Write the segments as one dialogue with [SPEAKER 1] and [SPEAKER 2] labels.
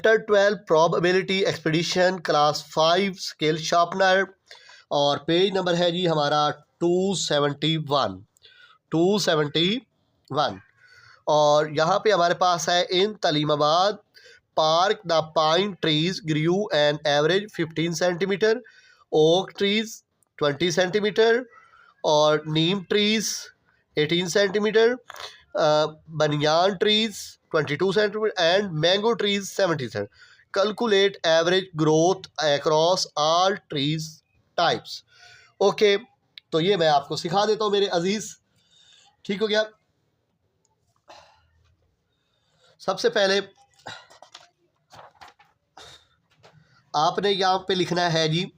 [SPEAKER 1] Chapter 12 probability expedition class 5 scale sharpener और page number है जी हमारा 271 और यहाँ पे हमारे पास है in Talimabad park the pine trees grew an average 15 centimetre, oak trees 20 centimetre और neem trees 18 centimetre, banyan trees 22 centimetre and mango trees 70 centimetre. Calculate average growth across all trees types. Okay, तो ये मैं आपको सिखा देता हूँ मेरे अजीज. ठीक हो गया. सबसे पहले आपने यहाँ पे लिखना है जी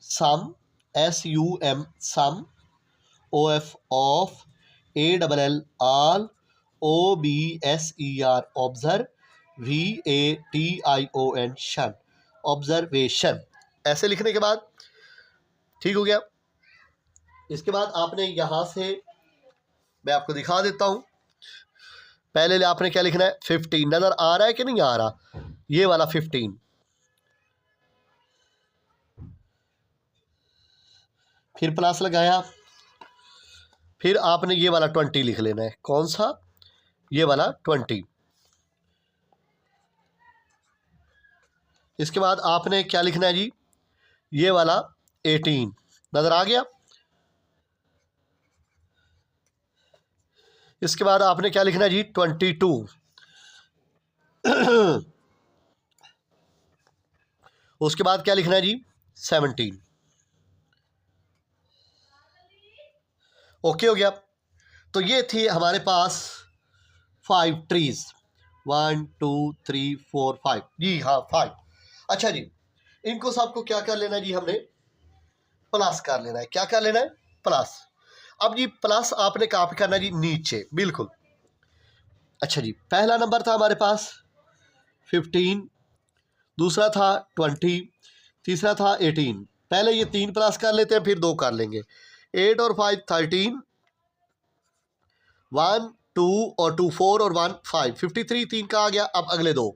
[SPEAKER 1] sum, SUM, sum, OF of, ALL all, OBSER observe, VATION शन, ऑब्जर्वेशन. ऐसे लिखने के बाद ठीक हो गया. इसके बाद आपने यहाँ से मैं आपको दिखा देता हूँ. पहले आपने क्या लिखना है 15. नजर आ रहा है कि नहीं आ रहा? ये वाला 15. फिर प्लस लगाया. फिर आपने ये वाला 20 लिख लेना है. कौन सा? ये वाला 20. इसके बाद आपने क्या लिखना है जी? ये वाला 18. नजर आ गया? इसके बाद आपने क्या लिखना है जी 22. उसके बाद क्या लिखना है जी 17. ओके हो गया. तो ये थी हमारे पास 5 ट्रीज. 1 2 3 4 5. जी हाँ 5. अच्छा जी, इनको सबको क्या कर लेना है जी? हमने प्लस कर लेना है. क्या कर लेना है? प्लस. अब जी प्लस आपने कहाँ पे करना है जी? नीचे बिल्कुल. अच्छा जी, पहला नंबर था हमारे पास 15, दूसरा था 20, तीसरा था 18. पहले ये 3 प्लस कर लेते हैं, फिर 2 कर लेंगे. 8 और 5 13, 1 2 और 2 4 और 1 5, 53. 3 का आ गया. अब अगले 2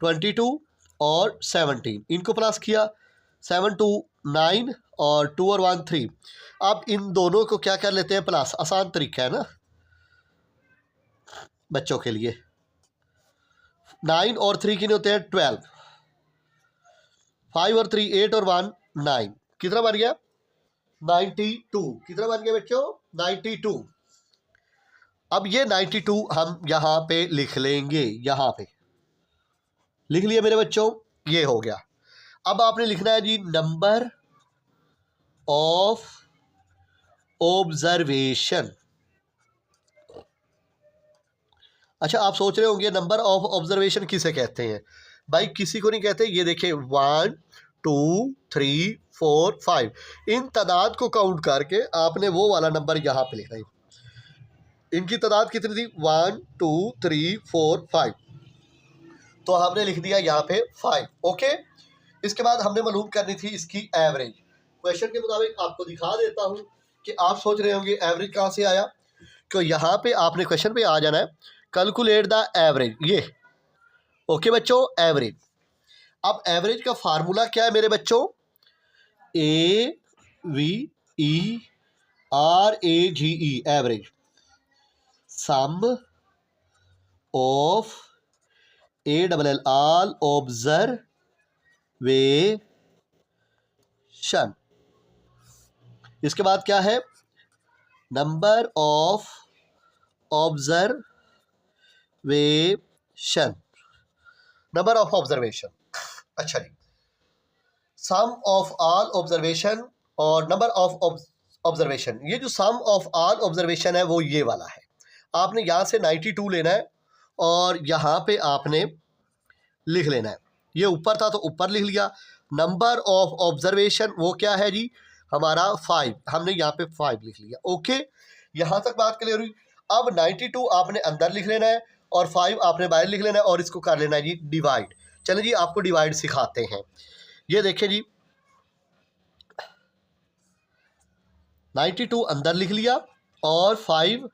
[SPEAKER 1] 22 और 17. इनको प्लस किया. 7 2 9 और 2 और 1 3. अब इन दोनों को क्या कर लेते हैं? प्लस. आसान तरीका है ना बच्चों के लिए. 9 और 3 कितने होते हैं? 12. 5 और 3 8 और 1 9. कितना बन गया? 92. कितना बन गया बच्चों? 92. अब ये 92 हम यहाँ पे लिख लेंगे. यहाँ पे लिख लिया मेरे बच्चों. ये हो गया. अब आपने लिखना है जी नंबर ऑफ ऑब्जर्वेशन. अच्छा, आप सोच रहे होंगे नंबर ऑफ ऑब्जर्वेशन किसे कहते हैं? भाई किसी को नहीं कहते. ये देखिए 1 2 3 4 5. इन तादाद को काउंट करके आपने वो वाला नंबर यहाँ पे लिखना है. इनकी तादाद कितनी थी? 1 2 3 4 5. तो हमने लिख दिया यहाँ पे 5. ओके. इसके बाद हमने मालूम करनी थी इसकी एवरेज. क्वेश्चन के मुताबिक आपको दिखा देता हूँ कि आप सोच रहे होंगे एवरेज कहाँ से आया. तो यहाँ पे आपने क्वेश्चन पे आ जाना है. Calculate the average. ये ओके बच्चों, एवरेज. अब एवरेज का फार्मूला क्या है मेरे बच्चों? AVERAGE. Average. Sum of ALL observation. इसके बाद क्या है? Number of observation. Number of observation. अच्छा जी, सम ऑफ ऑल ऑब्जर्वेशन और नंबर ऑफ ऑब्जर्वेशन. ये जो सम ऑफ ऑल ऑब्जर्वेशन है वो ये वाला है. आपने यहाँ से 92 लेना है और यहाँ पे आपने लिख लेना है. ये ऊपर था तो ऊपर लिख लिया. नंबर ऑफ ऑब्जर्वेशन वो क्या है जी? हमारा 5. हमने यहाँ पे 5 लिख लिया. ओके, यहाँ तक बात क्लियर हुई. अब 92 आपने अंदर लिख लेना है और 5 आपने बाहर लिख लेना है और इसको कर लेना है जी डिवाइड. चलिए जी आपको डिवाइड सिखाते हैं. ये देखें जी 92 अंदर लिख लिया और 5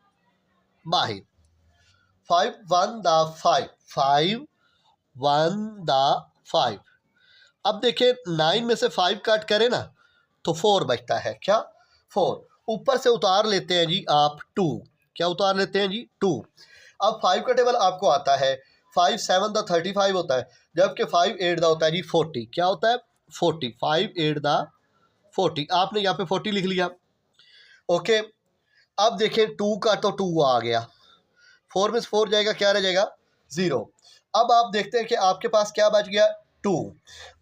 [SPEAKER 1] बाहर. 5 1 5 5 1 द 5। अब देखिए 9 में से 5 कट करें ना तो 4 बचता है। क्या? 4। ऊपर से उतार लेते हैं जी आप 2। क्या उतार लेते हैं जी? 2। अब 5 का टेबल आपको आता है 5 7 द 35 होता है, जबकि 5 8 द होता है जी 40। क्या होता है? 40। 5 8 द 40। आपने यहाँ पे 40 लिख लिया। ओके, अब देखिए 2 का तो 2 आ गया, 4 में से 4 जाएगा, क्या रह जाएगा? 0। अब आप देखते हैं कि आपके पास क्या बच गया? 2।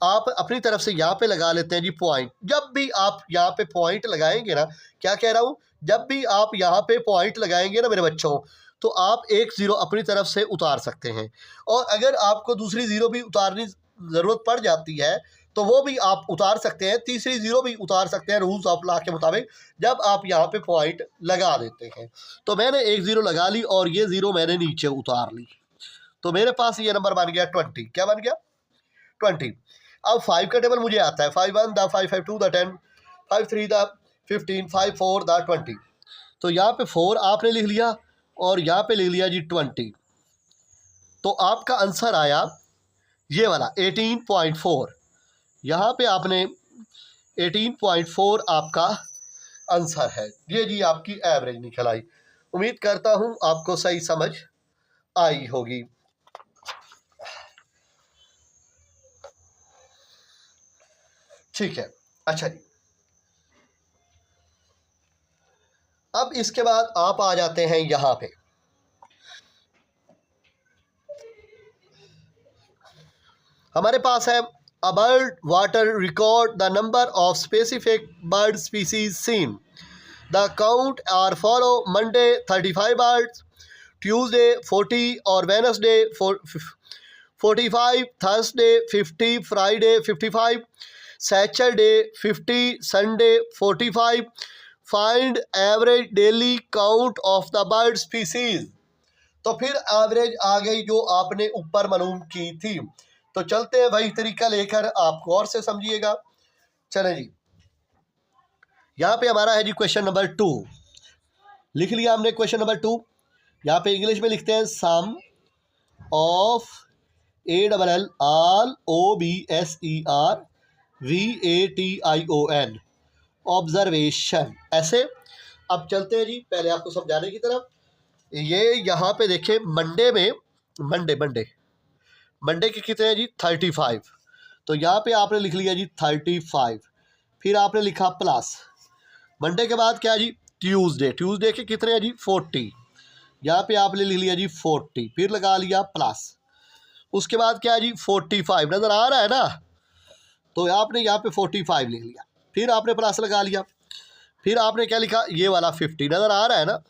[SPEAKER 1] आप अपनी तरफ से यहाँ पे लगा लेते हैं जी पॉइंट। जब भी आप यहाँ पे पॉइंट लगाएंगे ना, क्या कह रहा हूँ, जब भी आप यहाँ पे पॉइंट लगाएंगे ना मेरे बच्चों, तो आप एक ज़ीरो अपनी तरफ से उतार सकते हैं। और अगर आपको दूसरी ज़ीरो भी उतारनी ज़रूरत पड़ जाती है तो वो भी आप उतार सकते हैं, तीसरी ज़ीरो भी उतार सकते हैं रूल्स ऑफ लॉ के मुताबिक, जब आप यहाँ पे पॉइंट लगा देते हैं। तो मैंने एक ज़ीरो लगा ली और ये ज़ीरो मैंने नीचे उतार ली, तो मेरे पास ये नंबर बन गया 20। क्या बन गया? 20। अब 5 का टेबल मुझे आता है 5 1 द 5 5 2 द 10 5 3 द 15 5 4 द 20। तो यहाँ पे 4 आपने लिख लिया और यहाँ पे लिख लिया जी 20। तो आपका आंसर आया ये वाला 18.4। यहाँ पे आपने 18.4 आपका आंसर है। ये जी आपकी एवरेज निकल आई। उम्मीद करता हूँ आपको सही समझ आई होगी। ठीक है, अच्छा जी। अब इसके बाद आप आ जाते हैं यहाँ पे। हमारे पास है a bird water record the number of specific bird species seen. The count are follow: Monday 35 birds, Tuesday 40 or Wednesday 45, Thursday 50, Friday 55, Saturday 50, Sunday 45. Find average daily count of the bird species. तो फिर average आ गई जो आपने ऊपर मालूम की थी। तो चलते हैं वही तरीका लेकर, आप गौर से समझिएगा। चलें जी, यहाँ पे हमारा है जी क्वेश्चन नंबर 2। लिख लिया हमने क्वेश्चन नंबर 2। यहाँ पे इंग्लिश में लिखते हैं sum of ALL all OBSERVATION observation. ऐसे अब चलते हैं जी पहले आपको समझाने की तरफ। ये यहाँ पे देखें मंडे में मंडे के कितने हैं जी 35। तो यहाँ पे आपने लिख लिया जी 35, फिर आपने लिखा प्लस। मंडे के बाद क्या है जी ट्यूसडे के कितने हैं जी 40। यहाँ पे आपने लिख लिया जी 40, फिर लगा लिया प्लस। उसके बाद क्या है जी 45 नज़र आ रहा है ना, तो आपने यहाँ पे 45 लिख लिया, फिर आपने प्लस लगा लिया, फिर आपने क्या लिखा, ये वाला 50 नज़र आ रहा है ना,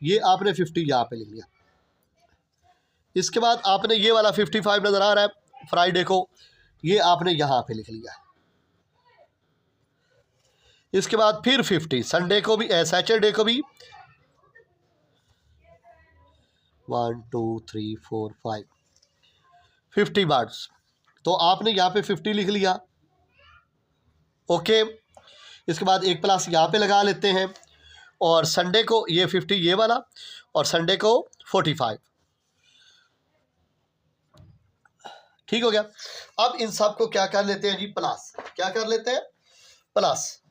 [SPEAKER 1] ये आपने 50 यहाँ पे लिख लिया। इसके बाद आपने ये वाला 55 नज़र आ रहा है फ्राइडे को, ये आपने यहाँ पे लिख लिया। इसके बाद फिर 50 संडे को भी, सैटरडे को भी 1 2 3 4 5 50 बर्ड्स, तो आपने यहाँ पे 50 लिख लिया। ओके, इसके बाद एक प्लस यहाँ पे लगा लेते हैं, और संडे को ये 50 ये वाला, और संडे को 45। ठीक हो गया। अब इन सब को क्या कर लेते हैं जी प्लस। क्या कर लेते हैं? प्लस।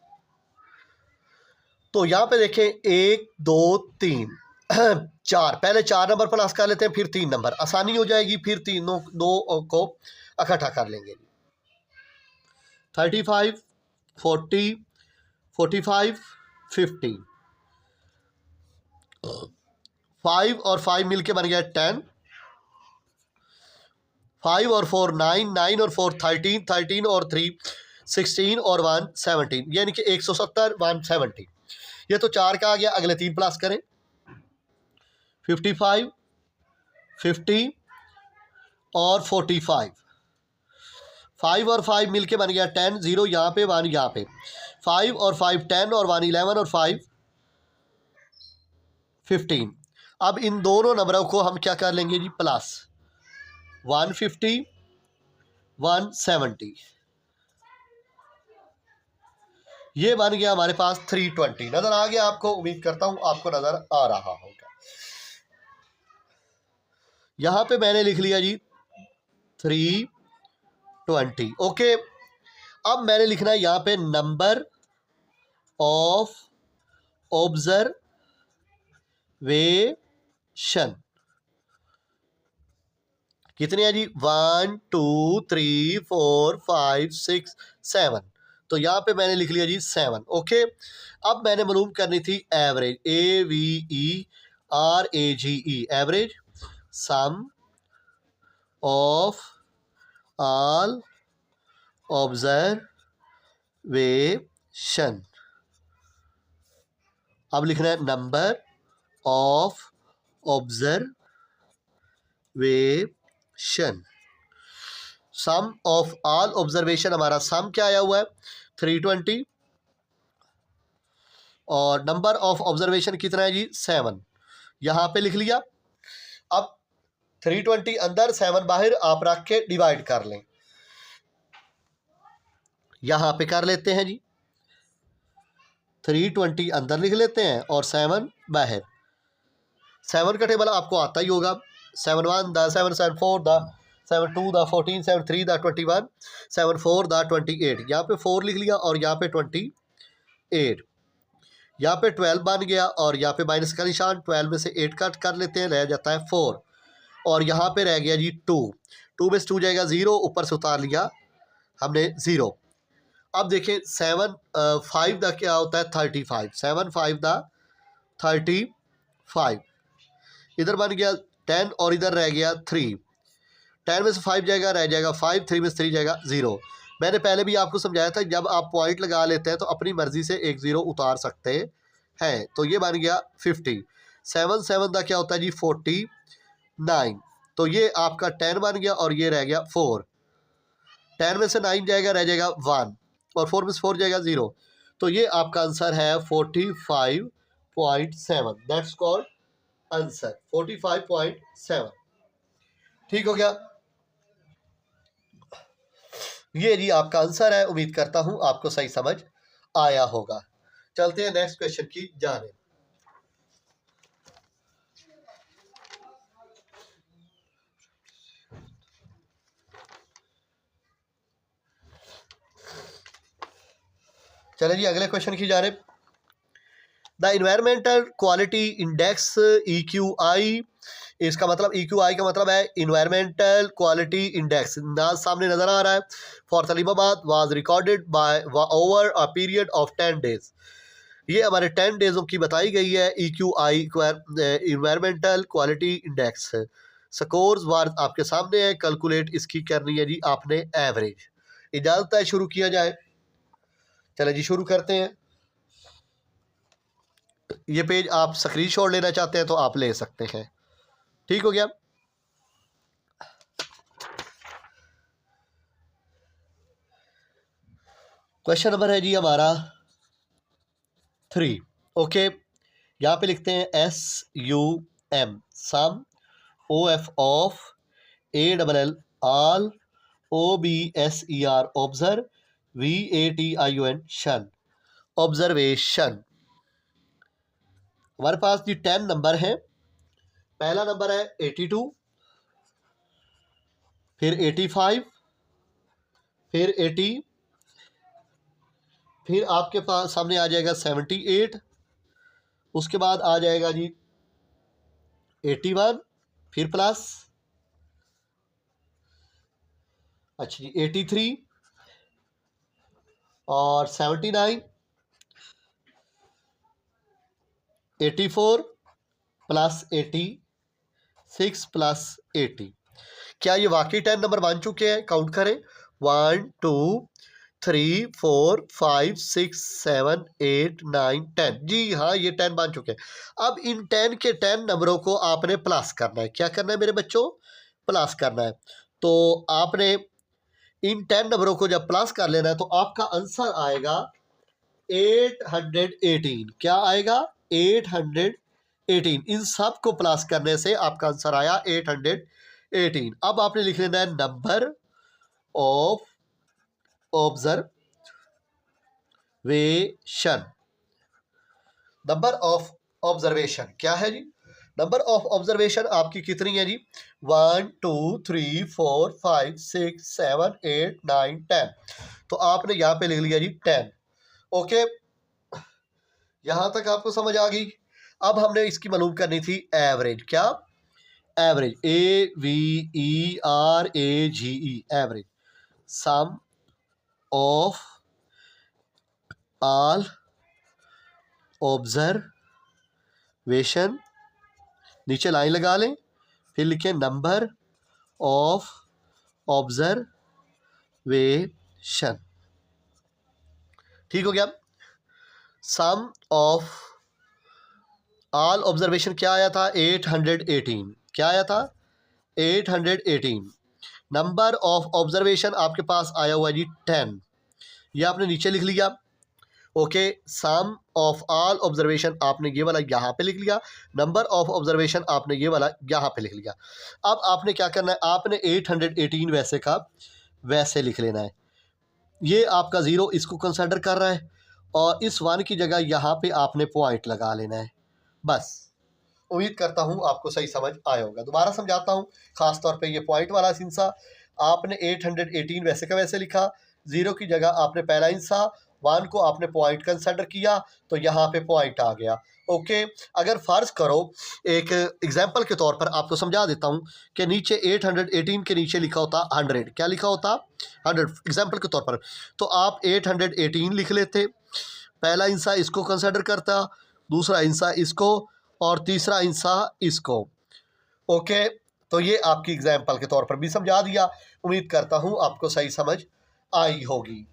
[SPEAKER 1] तो यहाँ पे देखें 1 2 3 4, पहले 4 नंबर प्लस कर लेते हैं, फिर 3 नंबर, आसानी हो जाएगी, फिर तीनों दो को इकट्ठा कर लेंगे। 35 40 45 50, 5 और 5 मिलके बन गया 10, 5 और 4 9, 9 और 4 13, 13 और 3 16 और 1 17, यानी कि 170 170। ये तो 4 का आ गया। अगले 3 प्लस करें, 55 50 और 45, 5 और 5 मिलके बन गया 10, 0 यहाँ पे 1 यहाँ पे, 5 और 5 10 और 1 11 और 5 15। अब इन दोनों नंबरों को हम क्या कर लेंगे जी प्लस, 150 170, ये बन गया हमारे पास 320। नज़र आ गया आपको? उम्मीद करता हूँ आपको नज़र आ रहा होगा। यहाँ पे मैंने लिख लिया जी 320। ओके, अब मैंने लिखना है यहाँ पे नंबर ऑफ ऑब्जर्वेशन कितने हैं जी? 1 2 3 4 5 6 7। तो यहाँ पे मैंने लिख लिया जी 7। ओके, अब मैंने मालूम करनी थी average, AVERAGE, average sum of all observation. अब लिखना है number of observation. Sum of all observation, हमारा सम क्या आया हुआ है? 320, और नंबर ऑफ ऑब्जर्वेशन कितना है जी? 7। यहाँ पे लिख लिया। अब 320 अंदर 7 बाहर आप रख के डिवाइड कर लें। यहाँ पे कर लेते हैं जी, 320 अंदर लिख लेते हैं और 7 बाहर। 7 का टेबल आपको आता ही होगा, 7 1 the 7 7 4 the 7 2 the 14 7 3 the 21 7 4 the 28। यहाँ पे 4 लिख लिया और यहाँ पे 28। यहाँ पे 12 बन गया और यहाँ पे माइनस का निशान, 12 में से 8 कट कर लेते हैं, रह जाता है 4। और यहाँ पे रह गया जी 2, 2 में से 2 जाएगा 0, ऊपर से उतार लिया हमने 0। अब देखें 7 5 दा क्या होता है? 35, 7 5 दा 35। इधर बन गया 10 और इधर रह गया 3। 10 में से 5 जाएगा, रह जाएगा 5, 3 में से 3 जाएगा 0। मैंने पहले भी आपको समझाया था, जब आप पॉइंट लगा लेते हैं तो अपनी मर्जी से एक 0 उतार सकते हैं। तो ये बन गया 50। 7 7 का क्या होता है जी? 49। तो ये आपका 10 बन गया और ये रह गया 4। 10 में से 9 जाएगा, रह जाएगा 1, और 4 में से 4 जाएगा 0। तो ये आपका आंसर है 45.7। That's called answer 45.7। ठीक हो गया? ये जी आपका आंसर है। उम्मीद करता हूं आपको सही समझ आया होगा। चलते हैं नेक्स्ट क्वेश्चन की जाने। चले जी अगले क्वेश्चन की जाने। The environmental quality index EQI, इसका मतलब EQI का मतलब है इन्वायरमेंटल क्वालिटी इंडेक्स, ना सामने नजर आ रहा है। For Salimabad was recorded by over a period of 10 days. ये हमारे 10 डेजों की बताई गई है EQI, environmental quality index. Scores वार आपके सामने है, कैलकुलेट इसकी करनी है जी आपने एवरेज। इजाजत है शुरू किया जाए? चले जी शुरू करते हैं। ये पेज आप स्क्रीनशॉट लेना चाहते हैं तो आप ले सकते हैं। ठीक हो गया? क्वेश्चन नंबर है जी हमारा 3। ओके, यहाँ पे लिखते हैं SUM, sum, OF of, ALL all, OBSER observe, VATION शन, ऑब्जर्वेशन। हमारे पास जी 10 नंबर है। पहला नंबर है 82, फिर 85, फिर 80, फिर आपके पास सामने आ जाएगा 78, उसके बाद आ जाएगा जी 81, फिर प्लस, अच्छा जी 83 और 79, 84 प्लस 86 प्लस 80। क्या ये वाकई 10 नंबर बन चुके हैं? काउंट करें, 1 2 3 4 5 6 7 8 9 10। जी हाँ, ये 10 बन चुके हैं। अब इन 10 के 10 नंबरों को आपने प्लस करना है। क्या करना है मेरे बच्चों? प्लस करना है। तो आपने इन 10 नंबरों को जब प्लस कर लेना है तो आपका आंसर आएगा 818। क्या आएगा? 818। इन सब को प्लस करने से आपका आंसर आया 818। अब आपने लिख लेना है number of observation. Number of observation क्या है जी? नंबर ऑफ ऑब्जर्वेशन आपकी कितनी है जी? 1 2 3 4 5 6 7 8 9 10। तो आपने यहाँ पे लिख लिया जी 10। ओके, यहाँ तक आपको समझ आ गई। अब हमने इसकी मालूम करनी थी एवरेज। क्या? Average, AVERAGE, average, sum of all observation, नीचे लाइन लगा लें, फिर लिखें नंबर ऑफ ऑब्जर्वेशन। ठीक हो गया? सम ऑफ ऑल ऑब्जर्वेशन क्या आया था? 818। क्या आया था? 818। नंबर ऑफ ऑब्जर्वेशन आपके पास आया हुआ जी 10। ये आपने नीचे लिख लिया। Okay, sum of all observation आपने ये वाला यहाँ पे लिख लिया, नंबर ऑफ ऑब्जर्वेशन आपने ये वाला यहाँ पे लिख लिया। अब आपने क्या करना है? आपने 818 वैसे का वैसे लिख लेना है। ये आपका ज़ीरो इसको कंसिडर कर रहा है और इस 1 की जगह यहाँ पे आपने पॉइंट लगा लेना है। बस, उम्मीद करता हूँ आपको सही समझ आया होगा। दोबारा समझाता हूँ, ख़ास तौर पे ये पॉइंट वाला हिस्सा। आपने 818 वैसे का वैसे लिखा, ज़ीरो की जगह आपने पहला हिस्सा, 1 को आपने पॉइंट कंसिडर किया तो यहाँ पे पॉइंट आ गया। ओके, अगर फ़र्ज़ करो, एक एग्जांपल के तौर पर आपको समझा देता हूँ कि नीचे 818 के नीचे लिखा होता 100। क्या लिखा होता? 100, एग्जांपल के तौर पर। तो आप 818 लिख लेते, पहला हिस्सा इसको कंसिडर करता, दूसरा हिस्सा इसको और तीसरा हिस्सा इसको। ओके, तो ये आपकी एग्जाम्पल के तौर पर भी समझा दिया। उम्मीद करता हूँ आपको सही समझ आई होगी।